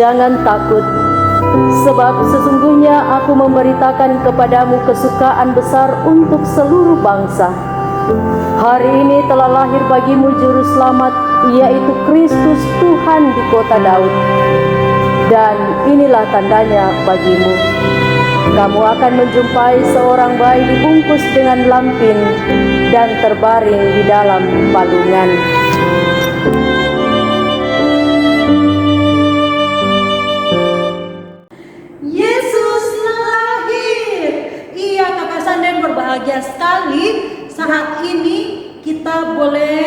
jangan takut, sebab sesungguhnya aku memberitakan kepadamu kesukaan besar untuk seluruh bangsa. Hari ini telah lahir bagimu juru selamat, yaitu Kristus Tuhan di kota Daud. Dan inilah tandanya bagimu. Kamu akan menjumpai seorang bayi dibungkus dengan lampin dan terbaring di dalam palungan. Yesus lahir. Iya, kakak Sanden, berbahagia sekali saat ini kita boleh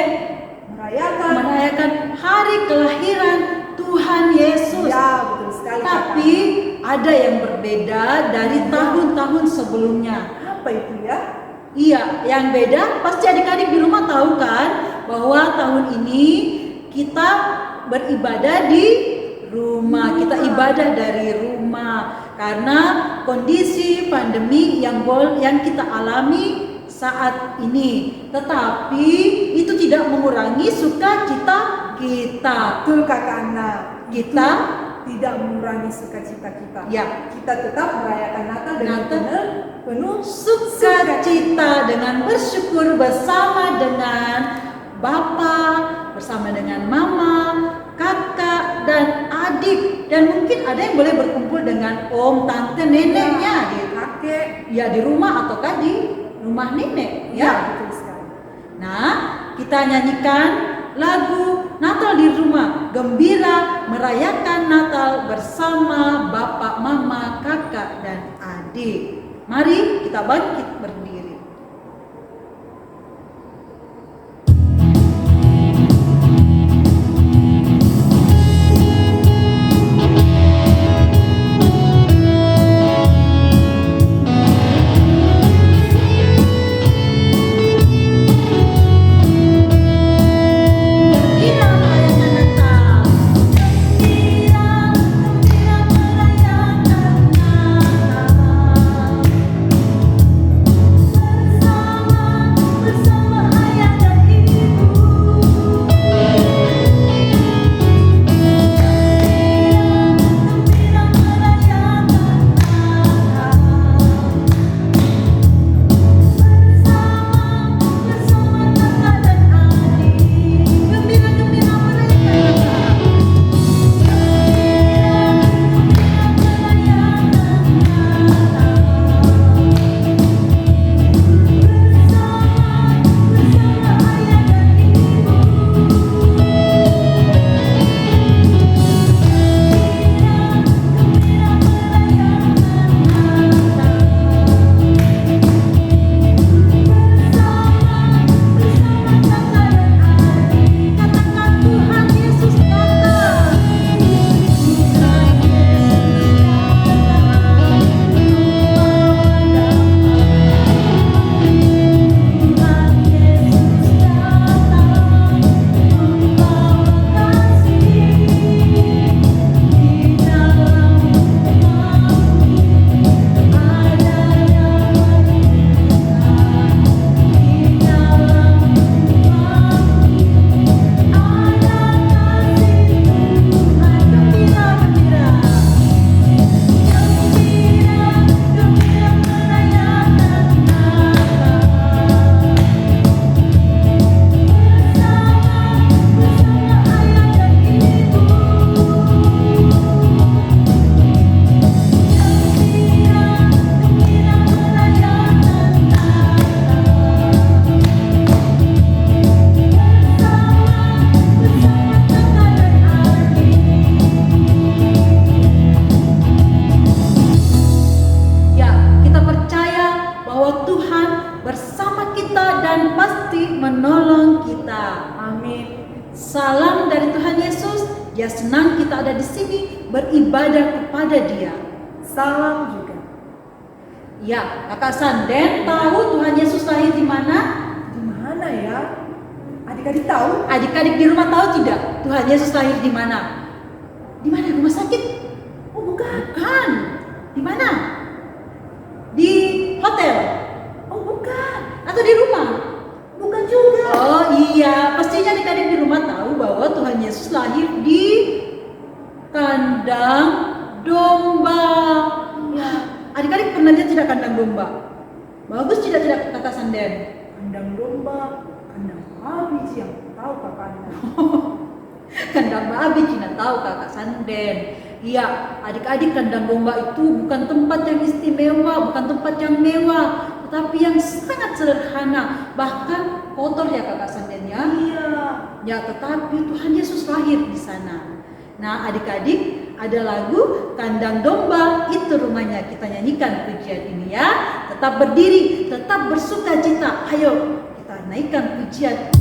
merayakan hari kelahiran Tuhan Yesus. Ya, betul sekali. Tapi ada yang berbeda dari tahun-tahun sebelumnya. Apa itu ya? Iya, yang beda pasti adik-adik di rumah tahu kan bahwa tahun ini kita beribadah di rumah. Kita ibadah dari rumah karena kondisi pandemi yang kita alami saat ini. Tetapi itu tidak mengurangi sukacita kita. Betul Kakak Anna. Kita tidak mengurangi sukacita kita. Ya, Kita tetap merayakan Natal dengan penuh sukacita, dengan bersyukur bersama dengan Bapak, bersama dengan Mama, kakak dan adik, dan mungkin ada yang boleh berkumpul dengan om, tante, neneknya di kakek. ya di rumah ataukah di rumah nenek ya. Betul sekali. Nah, kita nyanyikan lagu Natal di rumah, gembira merayakan Natal bersama Bapak, Mama, kakak dan adik. Mari kita bangkit berdiri. Salam dari Tuhan Yesus. Dia senang kita ada di sini beribadah kepada Dia. Salam juga. Ya, Kakak Sanden tahu Tuhan Yesus lahir di mana? Di mana ya? Adik-adik tahu? Adik-adik di rumah tahu tidak? Tuhan Yesus lahir di mana? Di mana? Rumah sakit? Oh, bukan. Bukan. Di mana? Di hotel? Oh, bukan. Atau di rumah? Bukan juga. Oh iya, pastinya adik-adik di rumah tahu bahwa Tuhan Yesus lahir di kandang Adik-adik pernah lihat tidak kandang domba? Bagus tidak Kakak Sanden? Kandang domba, kandang babi yang tahu kakaknya. Kandang babi Cina tahu Kakak Sanden. Iya, adik-adik, kandang domba itu bukan tempat yang istimewa, bukan tempat yang mewah, tetapi yang sangat sederhana, bahkan kotor ya Kakak Sanden ya. Iya. Ya, tetapi Tuhan Yesus lahir di sana. Nah, adik-adik, ada lagu Kandang Domba Itu Rumahnya. Kita nyanyikan pujian ini ya. Tetap berdiri, tetap bersuka cita. Ayo kita naikkan pujian.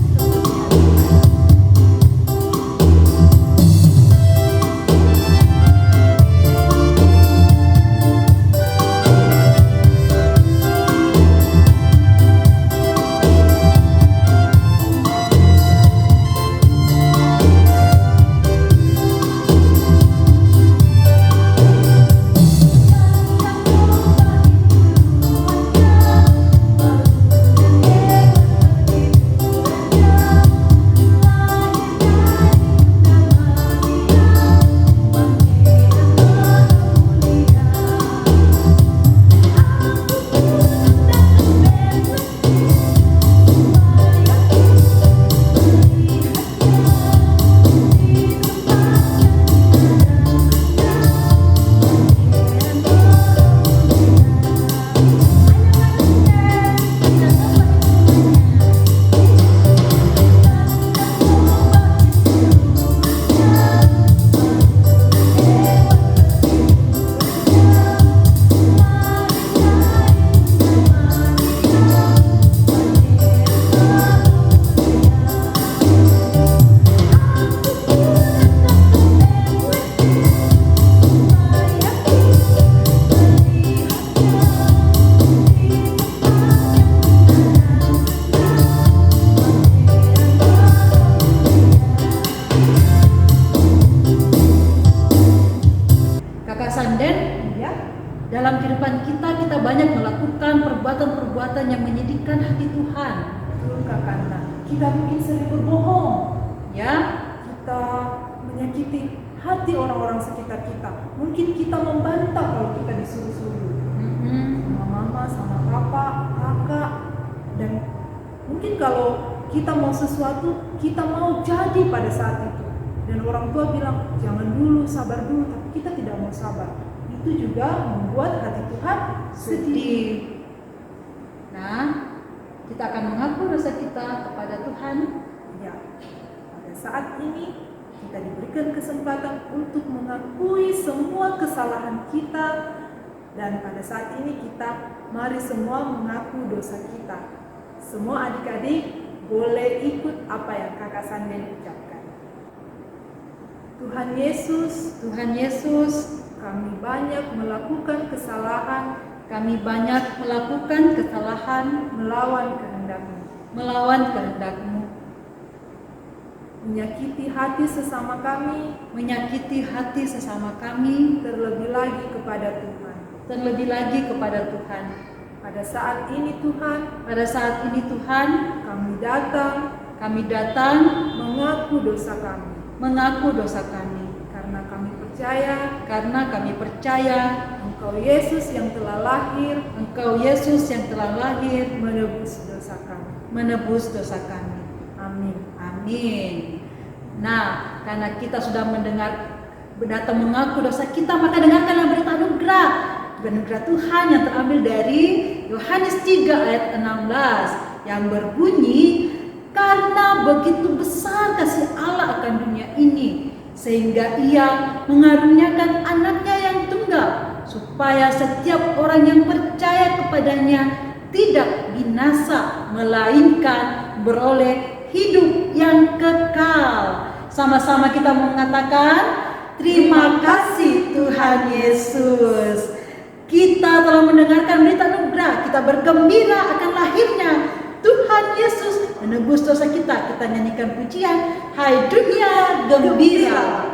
Dalam kehidupan kita banyak melakukan perbuatan-perbuatan yang menyedihkan hati Tuhan. Betul kakak. Kita mungkin sering berbohong. Ya, Kita menyakiti hati orang-orang sekitar kita. Mungkin kita membantah kalau kita disuruh-suruh. Sama mama, sama papa, kakak. Dan mungkin kalau kita mau sesuatu, kita mau jadi pada saat itu. Dan orang tua bilang, jangan dulu, sabar dulu. Tapi kita tidak mau sabar. Itu juga membuat hati Tuhan sedih. Nah, kita akan mengaku rasa kita kepada Tuhan. Ya, pada saat ini kita diberikan kesempatan untuk mengakui semua kesalahan kita. Dan pada saat ini mari semua mengaku dosa kita. Semua adik-adik boleh ikut apa yang kakak Sanden ucapkan. Tuhan Yesus, kami banyak melakukan kesalahan, melawan kehendak-Mu, menyakiti hati sesama kami, terlebih lagi kepada Tuhan. Pada saat ini Tuhan, kami datang mengaku dosa kami. Karena kami percaya Engkau Yesus yang telah lahir menebus dosa kami. Amin. Nah, karena kita sudah datang mengaku dosa kita, maka dengarkanlah berita anugerah Tuhan yang terambil dari Yohanes 3 ayat 16 yang berbunyi, karena begitu besar kasih Allah akan dunia ini, sehingga Ia mengaruniakan anaknya yang tunggal, supaya setiap orang yang percaya kepadanya tidak binasa, melainkan beroleh hidup yang kekal. Sama-sama kita mengatakan, terima kasih Tuhan Yesus. Kita telah mendengarkan berita anugerah, kita bergembira akan lahirnya Tuhan Yesus menebus dosa kita. Kita nyanyikan pujian, hai dunia gembira.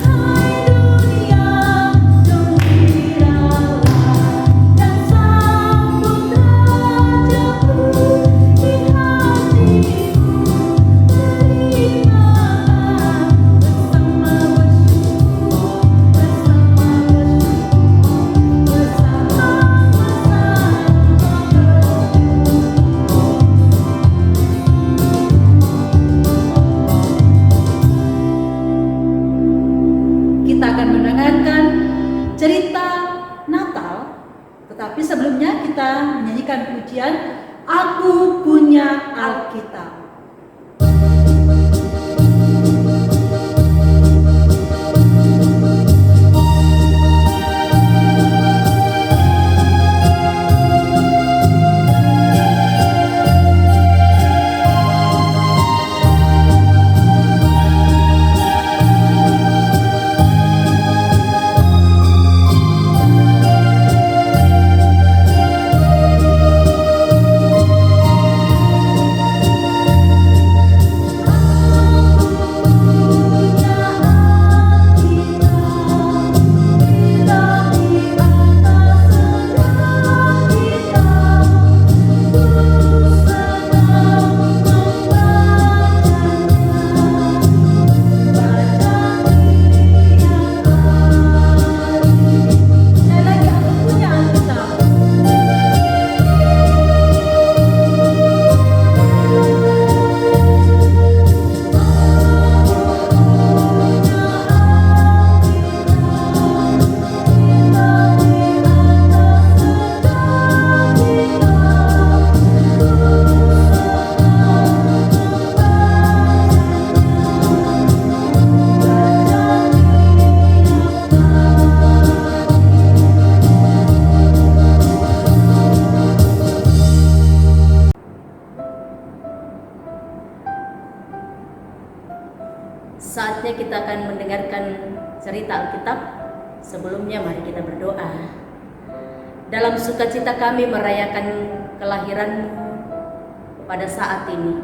Hai dunia kita akan mendengarkan cerita Natal. Tetapi sebelumnya kita menyanyikan pujian Aku Punya Alkitab. Saatnya kita akan mendengarkan cerita Alkitab. Sebelumnya mari kita berdoa. Dalam sukacita kami merayakan kelahiran-Mu pada saat ini.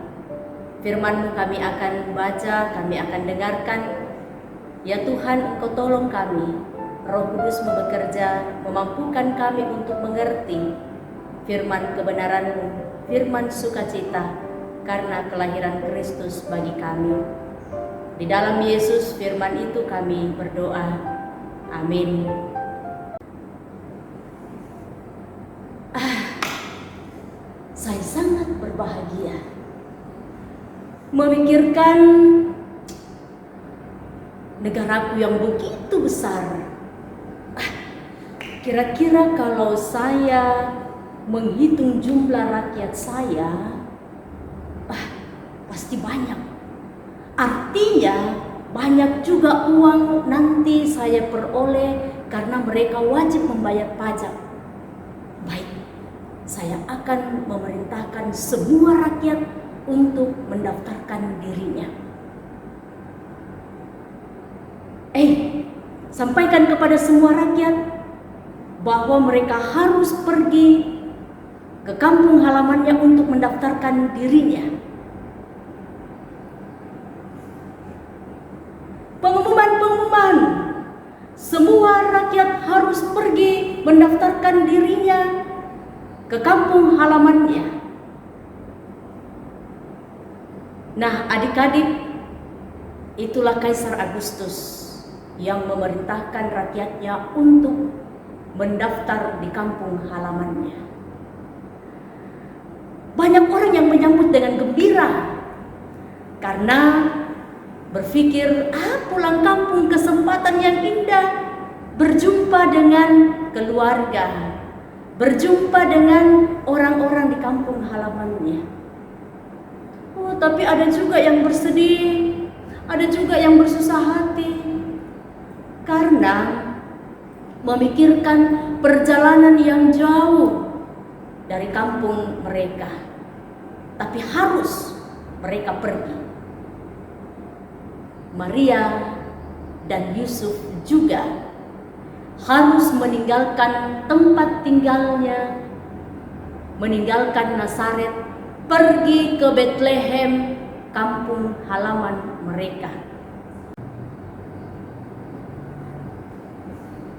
Firman-Mu kami akan baca, kami akan dengarkan. Ya Tuhan, Engkau tolong kami. Roh Kudus-Mu bekerja, memampukan kami untuk mengerti firman kebenaran-Mu, firman sukacita, karena kelahiran Kristus bagi kami. Di dalam Yesus firman itu kami berdoa. Amin. Saya sangat berbahagia memikirkan negaraku yang begitu besar. Kira-kira kalau saya menghitung jumlah rakyat saya, pasti banyak. Artinya banyak juga uang nanti saya peroleh karena mereka wajib membayar pajak. Baik, saya akan memerintahkan semua rakyat untuk mendaftarkan dirinya. Sampaikan kepada semua rakyat bahwa mereka harus pergi ke kampung halamannya untuk mendaftarkan dirinya. Pengumuman, semua rakyat harus pergi mendaftarkan dirinya ke kampung halamannya. Nah, adik-adik, itulah Kaisar Agustus yang memerintahkan rakyatnya untuk mendaftar di kampung halamannya. Banyak orang yang menyambut dengan gembira karena berpikir, pulang kampung kesempatan yang indah, berjumpa dengan keluarga, berjumpa dengan orang-orang di kampung halamannya. Tapi ada juga yang bersedih, ada juga yang bersusah hati, karena memikirkan perjalanan yang jauh dari kampung mereka, tapi harus mereka pergi. Maria dan Yusuf juga harus meninggalkan tempat tinggalnya, meninggalkan Nazaret, pergi ke Bethlehem, kampung halaman mereka.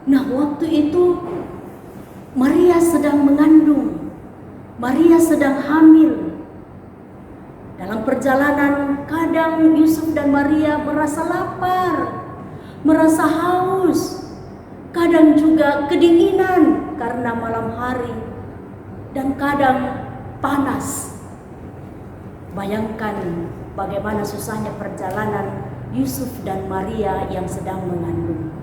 Nah, waktu itu Maria sedang mengandung, Maria sedang hamil. Dalam perjalanan, kadang Yusuf dan Maria merasa lapar, merasa haus, kadang juga kedinginan karena malam hari, dan kadang panas. Bayangkan bagaimana susahnya perjalanan Yusuf dan Maria yang sedang mengandung.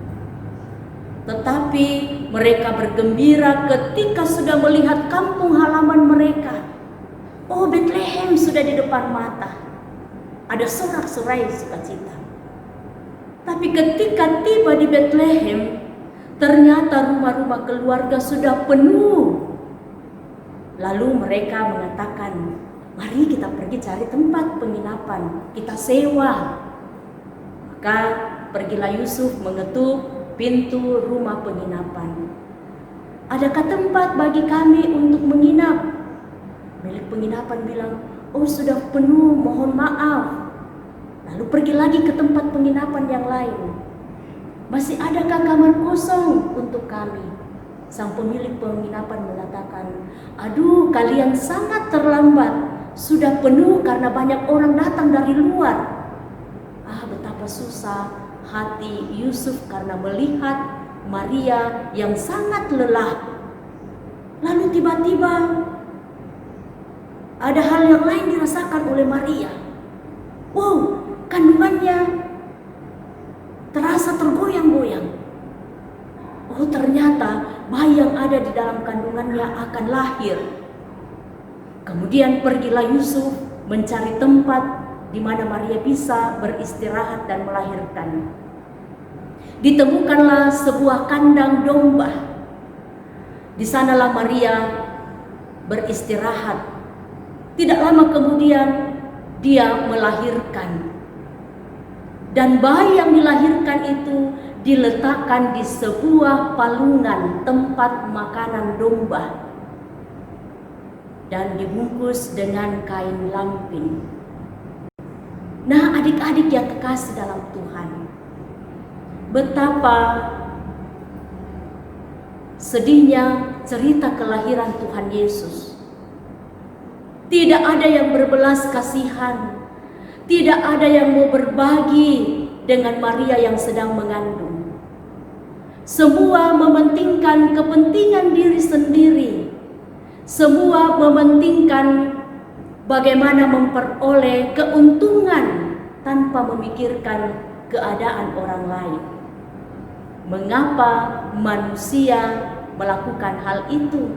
Tetapi mereka bergembira ketika sudah melihat kampung halaman mereka. Oh, Bethlehem sudah di depan mata. Ada sorak-sorai sukacita. Tapi ketika tiba di Bethlehem, ternyata rumah-rumah keluarga sudah penuh. Lalu mereka mengatakan, mari kita pergi cari tempat penginapan, kita sewa. Maka pergilah Yusuf mengetuk pintu rumah penginapan. Adakah tempat bagi kami untuk menginap? Milik penginapan bilang, oh sudah penuh, mohon maaf. Lalu pergi lagi ke tempat penginapan yang lain. Masih adakah kamar kosong untuk kami? Sang pemilik penginapan mengatakan, aduh kalian sangat terlambat. Sudah penuh karena banyak orang datang dari luar. Ah, betapa susah hati Yusuf karena melihat Maria yang sangat lelah. Lalu tiba-tiba ada hal yang lain dirasakan oleh Maria. Wow, kandungannya terasa tergoyang-goyang. Oh, ternyata bayi yang ada di dalam kandungannya akan lahir. Kemudian pergilah Yusuf mencari tempat di mana Maria bisa beristirahat dan melahirkan. Ditemukanlah sebuah kandang domba. Di sanalah Maria beristirahat. Tidak lama kemudian dia melahirkan. Dan bayi yang dilahirkan itu diletakkan di sebuah palungan tempat makanan domba dan dibungkus dengan kain lampin. Nah, adik-adik yang kekasih dalam Tuhan, betapa sedihnya cerita kelahiran Tuhan Yesus. Tidak ada yang berbelas kasihan, tidak ada yang mau berbagi dengan Maria yang sedang mengandung. Semua mementingkan kepentingan diri sendiri. Semua mementingkan bagaimana memperoleh keuntungan tanpa memikirkan keadaan orang lain. Mengapa manusia melakukan hal itu?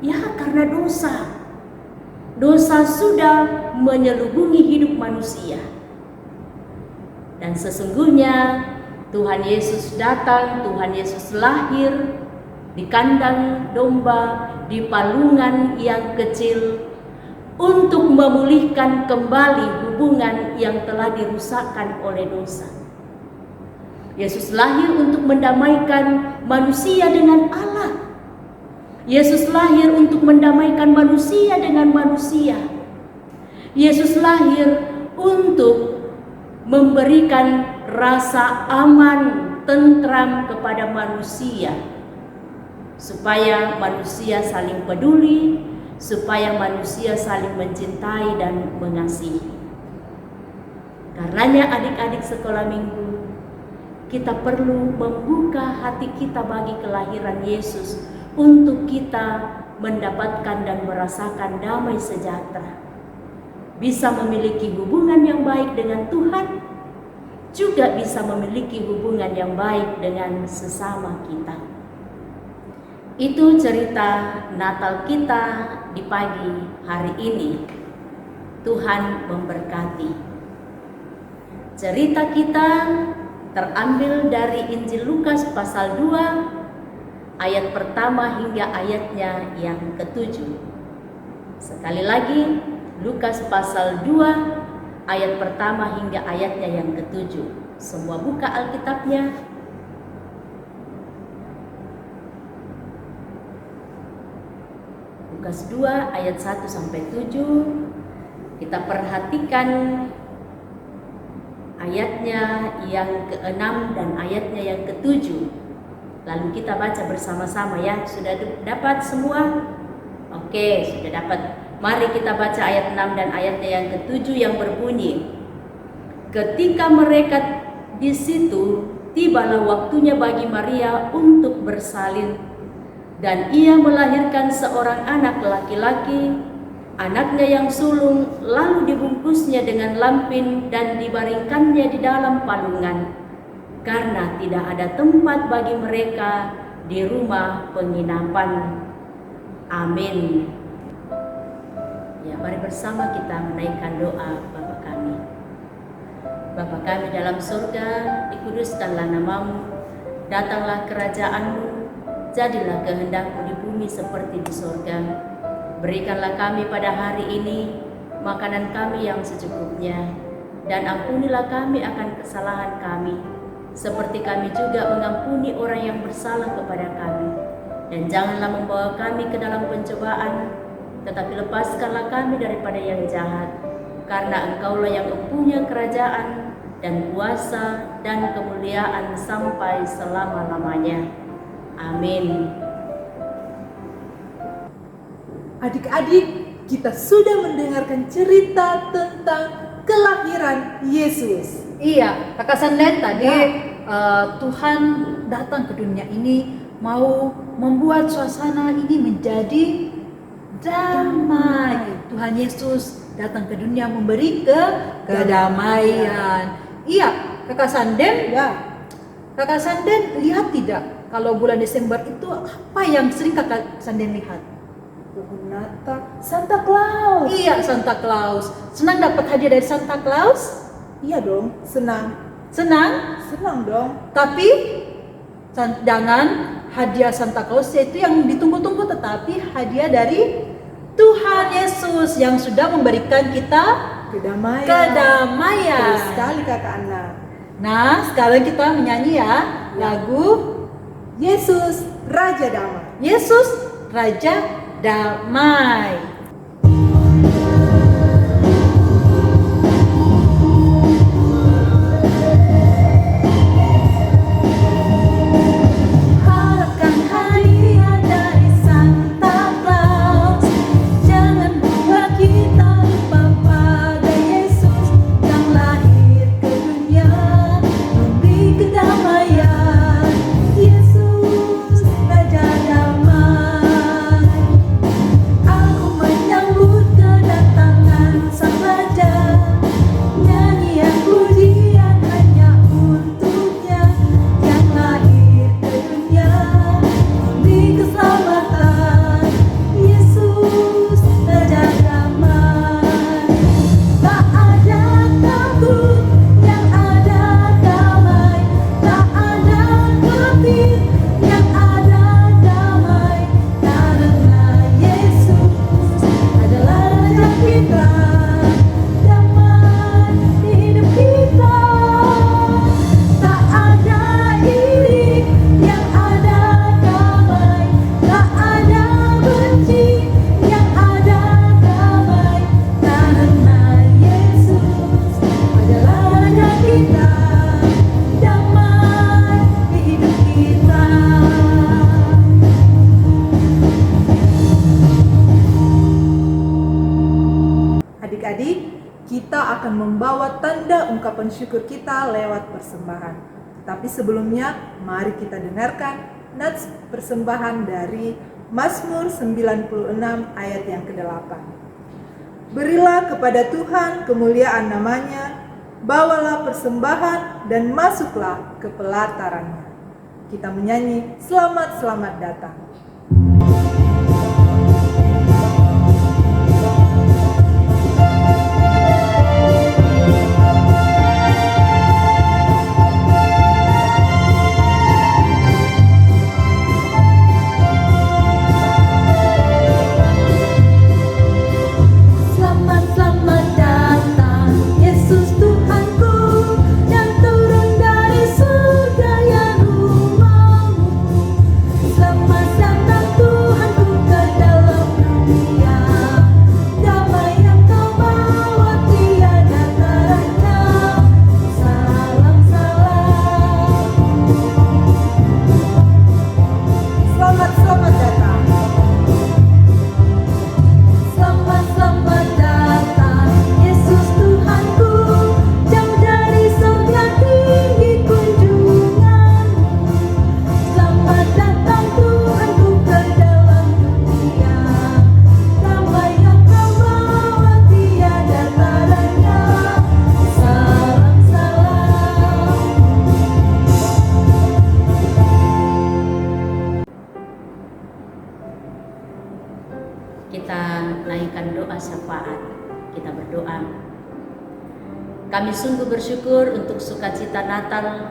Ya, karena dosa. Dosa sudah menyelubungi hidup manusia. Dan sesungguhnya Tuhan Yesus datang, Tuhan Yesus lahir di kandang domba, di palungan yang kecil, untuk memulihkan kembali hubungan yang telah dirusakkan oleh dosa. Yesus lahir untuk mendamaikan manusia dengan Allah. Yesus lahir untuk mendamaikan manusia dengan manusia. Yesus lahir untuk memberikan rasa aman, tentram kepada manusia, supaya manusia saling peduli, supaya manusia saling mencintai dan mengasihi. Karenanya adik-adik sekolah minggu, kita perlu membuka hati kita bagi kelahiran Yesus untuk kita mendapatkan dan merasakan damai sejahtera. Bisa memiliki hubungan yang baik dengan Tuhan, juga bisa memiliki hubungan yang baik dengan sesama kita. Itu cerita Natal kita di pagi hari ini. Tuhan memberkati. Cerita kita terambil dari Injil Lukas pasal 2 ayat pertama hingga ayatnya yang ke-7. Sekali lagi, Lukas pasal 2 ayat pertama hingga ayatnya yang ke-7. Semua buka Alkitabnya. Lukas 2 ayat 1 sampai 7. Kita perhatikan ayatnya yang ke-6 dan ayatnya yang ke-7. Lalu kita baca bersama-sama ya. Sudah dapat semua? Oke, sudah dapat. Mari kita baca ayat 6 dan ayatnya yang ke-7 yang berbunyi, ketika mereka di situ, tibalah waktunya bagi Maria untuk bersalin, dan ia melahirkan seorang anak laki-laki. Anaknya yang sulung lalu dibungkusnya dengan lampin dan dibaringkannya di dalam palungan, karena tidak ada tempat bagi mereka di rumah penginapan. Amin. Ya, mari bersama kita menaikkan doa Bapa kami. Bapa kami dalam surga, dikuduskanlah namamu, datanglah kerajaanmu, jadilah kehendakmu di bumi seperti di surga. Berikanlah kami pada hari ini makanan kami yang secukupnya, dan ampunilah kami akan kesalahan kami, seperti kami juga mengampuni orang yang bersalah kepada kami. Dan janganlah membawa kami ke dalam pencobaan, tetapi lepaskanlah kami daripada yang jahat, karena Engkaulah yang mempunyai kerajaan dan kuasa dan kemuliaan sampai selama-lamanya. Amin. Adik-adik, kita sudah mendengarkan cerita tentang kelahiran Yesus. Iya, Kakak Sanden tadi Tuhan datang ke dunia ini mau membuat suasana ini menjadi damai. Tuhan Yesus datang ke dunia memberi kedamaian. Iya, Kakak Sanden. Ya, Kakak Sanden lihat tidak kalau bulan Desember itu apa yang sering Kakak Sanden lihat? pohon Natal, Santa Claus. Iya, Santa Claus. Senang dapat hadiah dari Santa Claus? Iya dong, senang. Senang? Senang dong. Tapi jangan hadiah Santa Claus itu yang ditunggu-tunggu, tetapi hadiah dari Tuhan Yesus yang sudah memberikan kita Kedamaian. kedamaian. Betul sekali Kakak Anna. Nah, sekarang kita menyanyi ya lagu Yesus Raja Damai. Yesus Raja Damai. Harapkan hadiah dari Santa Claus. Jangan buat kita lupa pada Yesus yang lahir ke dunia memberi kedamaian. Yesus Raja Damai. Aku menyambut kedatangan Sang Raja, nyanyian pujian hanya untuknya yang lahir ke dunia memberi keselamatan. Yesus Raja Damai. Tak ada takut, yang ada damai. Tak ada khawatir, yang ada damai. Karena Yesus adalah Raja kita, damai di hidup kita. Tak ada iri, yang ada damai. Tak ada benci, yang ada damai. Karena Yesus adalah Raja kita, damai di hidup kita. Adik-adik, kita akan membawa tanda ungkapan syukur kita lewat persembahan. Tapi sebelumnya, mari kita dengarkan nats persembahan dari Mazmur 96 ayat yang ke-8. Berilah kepada Tuhan kemuliaan namanya, bawalah persembahan dan masuklah ke pelatarannya. Kita menyanyi selamat-selamat datang. Selamat-selamat datang Yesus Tuhanku, yang turun dari surga yang rumahmu. Selamat datang Kami sungguh bersyukur untuk sukacita Natal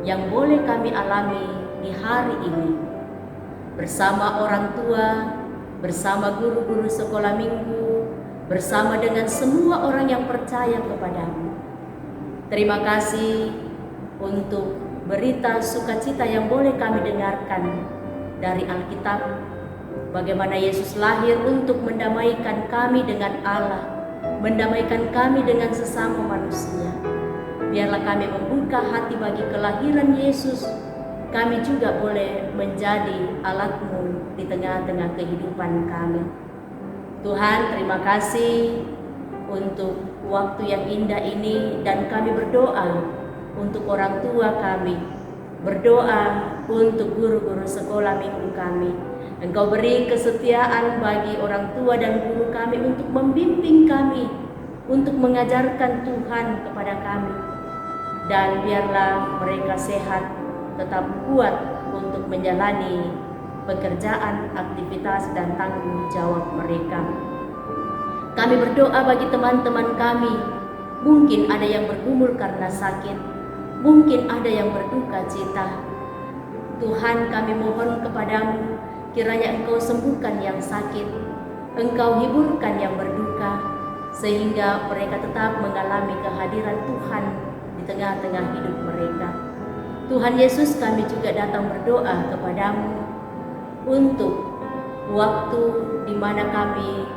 yang boleh kami alami di hari ini. Bersama orang tua, bersama guru-guru sekolah minggu, bersama dengan semua orang yang percaya kepadamu. Terima kasih untuk berita sukacita yang boleh kami dengarkan dari Alkitab, bagaimana Yesus lahir untuk mendamaikan kami dengan Allah, mendamaikan kami dengan sesama manusia. Biarlah kami membuka hati bagi kelahiran Yesus. Kami juga boleh menjadi alat-Mu di tengah-tengah kehidupan kami. Tuhan, terima kasih untuk waktu yang indah ini, dan kami berdoa untuk orang tua kami, berdoa untuk guru-guru sekolah minggu kami. Engkau beri kesetiaan bagi orang tua dan guru kami untuk membimbing kami, untuk mengajarkan Tuhan kepada kami. Dan biarlah mereka sehat, tetap kuat untuk menjalani pekerjaan, aktivitas, dan tanggung jawab mereka. Kami berdoa bagi teman-teman kami. Mungkin ada yang bergumul karena sakit, mungkin ada yang berduka cita. Tuhan, kami mohon kepadamu, kiranya Engkau sembuhkan yang sakit, Engkau hiburkan yang berduka, sehingga mereka tetap mengalami kehadiran Tuhan di tengah-tengah hidup mereka. Tuhan Yesus, kami juga datang berdoa kepadamu untuk waktu di mana kami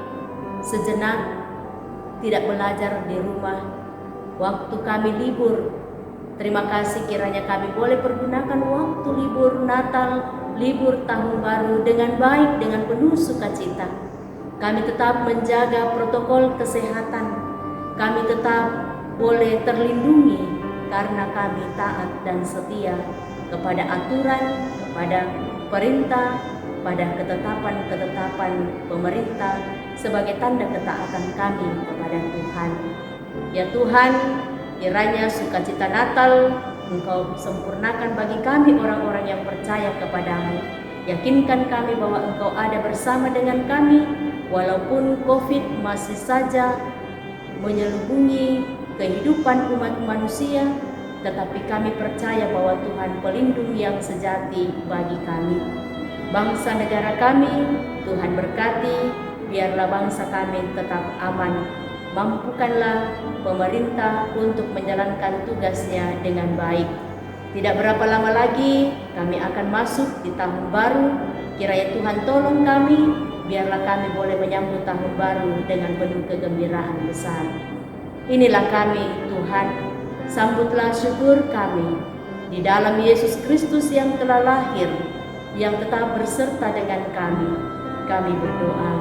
sejenak tidak belajar di rumah, waktu kami libur. Terima kasih, kiranya kami boleh pergunakan waktu libur Natal, libur Tahun Baru dengan baik, dengan penuh sukacita. Kami tetap menjaga protokol kesehatan, kami tetap boleh terlindungi karena kami taat dan setia kepada aturan, kepada perintah, pada ketetapan-ketetapan pemerintah sebagai tanda ketaatan kami kepada Tuhan. Ya Tuhan, kiranya sukacita Natal Engkau sempurnakan bagi kami orang-orang yang percaya kepadamu. Yakinkan kami bahwa Engkau ada bersama dengan kami, walaupun COVID masih saja menyelubungi kehidupan umat manusia, tetapi kami percaya bahwa Tuhan pelindung yang sejati bagi kami. Bangsa negara kami, Tuhan berkati, biarlah bangsa kami tetap aman. Mampukanlah pemerintah untuk menjalankan tugasnya dengan baik. Tidak berapa lama lagi kami akan masuk di tahun baru. Kiranya Tuhan tolong kami, biarlah kami boleh menyambut tahun baru dengan penuh kegembiraan besar. Inilah kami, Tuhan, sambutlah syukur kami di dalam Yesus Kristus yang telah lahir, yang tetap berserta dengan kami. Kami berdoa.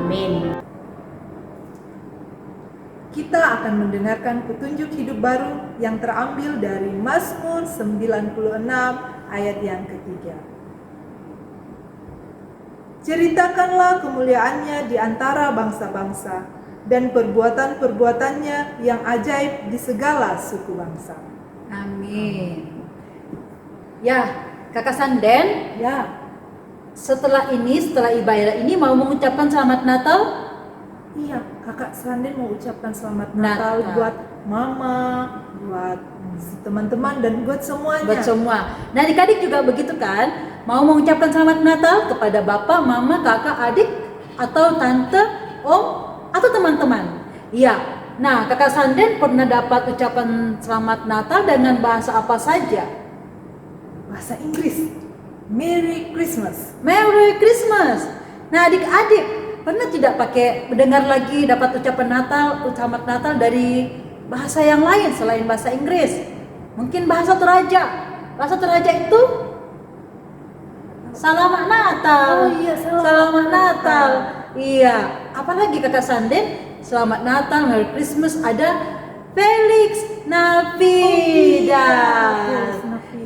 Amin. Kita akan mendengarkan petunjuk hidup baru yang terambil dari Mazmur 96 ayat yang ketiga. Ceritakanlah kemuliaannya di antara bangsa-bangsa, dan perbuatan-perbuatannya yang ajaib di segala suku bangsa. Amin. Ya, Kakak Sanden, Ya, setelah ibadah ini mau mengucapkan selamat Natal? iya, Kakak Sanden mau ucapkan selamat Natal buat Mama, buat teman-teman, dan buat semuanya. Buat semua. Nah, adik-adik juga begitu kan? Mau mengucapkan selamat Natal kepada Bapak, Mama, Kakak, adik, atau Tante, Om, atau teman-teman. Iya. Nah, Kakak Sanden pernah dapat ucapan selamat Natal dengan bahasa apa saja? Bahasa Inggris. Merry Christmas. Merry Christmas. Nah, adik-adik pernah tidak pakai mendengar lagi dapat ucapan Natal, selamat Natal dari bahasa yang lain selain bahasa Inggris? Mungkin bahasa Toraja. Bahasa Toraja itu Selamat Natal. Oh iya, Selamat Natal. Iya. Apalagi Kakak Sanden? Selamat Natal, Merry Christmas, ada Felix Navidad.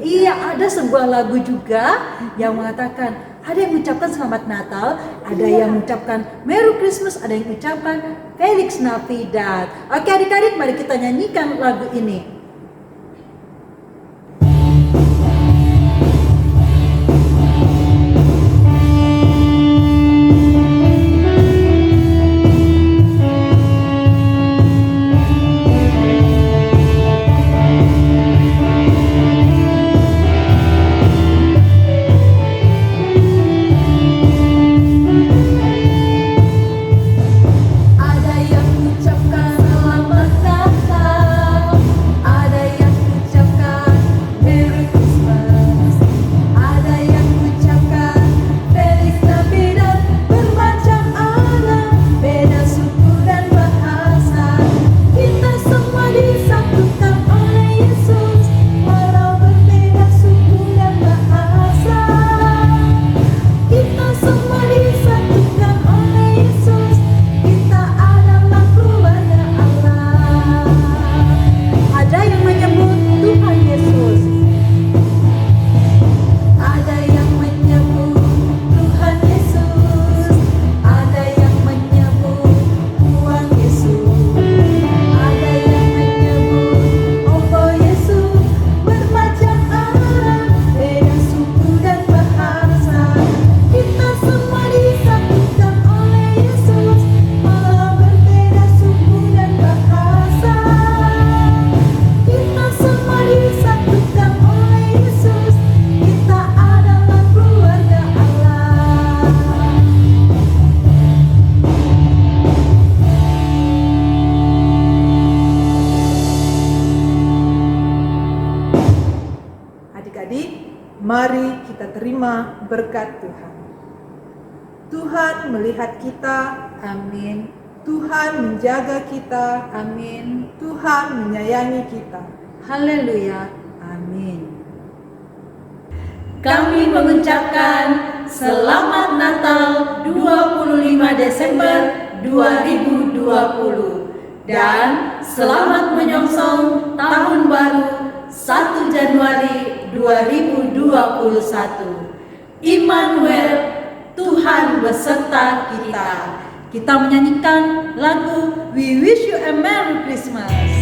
Iya, ada sebuah lagu juga yang mengatakan, ada yang mengucapkan Selamat Natal, ada yang mengucapkan Merry Christmas, ada yang mengucapkan Felix Navidad. Oke adik-adik, mari kita nyanyikan lagu ini. Mari kita terima berkat Tuhan. Tuhan melihat kita, Amin. Tuhan menjaga kita, Amin. Tuhan menyayangi kita. Haleluya. Amin. Kami mengucapkan Selamat Natal 25 Desember 2020 dan selamat menyongsong Tahun Baru 1 Januari 2021. Immanuel, Tuhan beserta kita. Kita menyanyikan lagu We Wish You a Merry Christmas.